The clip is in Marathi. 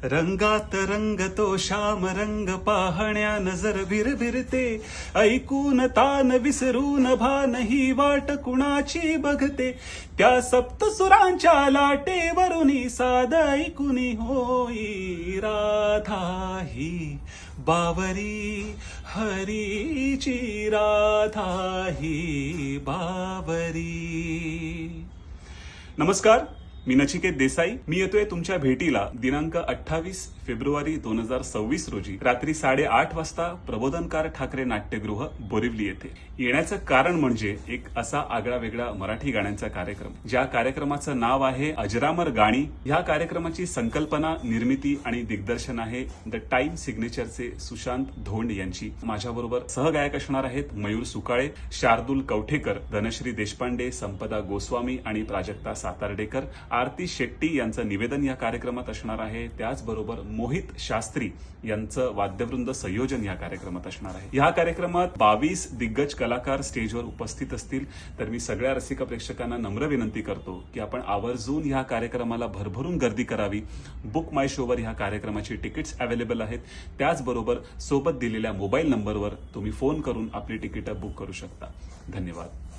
रंगात रंग तो श्याम रंग पाहण्या नजर भिरभिरते, ऐकून तान विसरून भान ही वाट कुणाची बघते, त्या सप्तसुरांच्या लाटेवरुनी साद ऐकुनी होई राधा ही बावरी हरीची राधा ही बावरी. नमस्कार, मी नचिकेत देसाई. मी येतोय तुमच्या भेटीला दिनांक 28 फेब्रुवारी 2026 रोजी रात्री 8:30 वाजता प्रबोधनकार ठाकरे नाट्यगृह बोरिवली येथे. येण्याचं कारण म्हणजे एक असा आगळा वेगळा मराठी गाण्यांचा कार्यक्रम, ज्या कार्यक्रमाचं नाव आहे अजरामर गाणी. ह्या कार्यक्रमाची संकल्पना, निर्मिती आणि दिग्दर्शन आहे द टाइम सिग्नेचरचे सुशांत धोंड यांची. माझ्याबरोबर सहगायक असणार आहेत मयूर सुकाळे, शार्दूल कवठेकर, धनश्री देशपांडे, संपदा गोस्वामी आणि प्राजक्ता सातार्डेकर. आरती शेट्टी यांचं निवेदन या कार्यक्रमात असणार आहे. त्याचबरोबर मोहित शास्त्री यांचं वाद्यवृंद संयोजन या कार्यक्रमात असणार आहे. या कार्यक्रमात 22 दिग्गज कलाकार स्टेजवर उपस्थित असतील. तर मी सगळ्या रसिक प्रेक्षकांना नम्र विनंती करतो की आपण आवर्जून ह्या कार्यक्रमाला भरभरून गर्दी करावी. बुक माय शोवर ह्या कार्यक्रमाची तिकीट्स अवेलेबल आहेत. त्याचबरोबर सोबत दिलेल्या मोबाईल नंबरवर तुम्ही फोन करून आपली तिकीटं बुक करू शकता. धन्यवाद.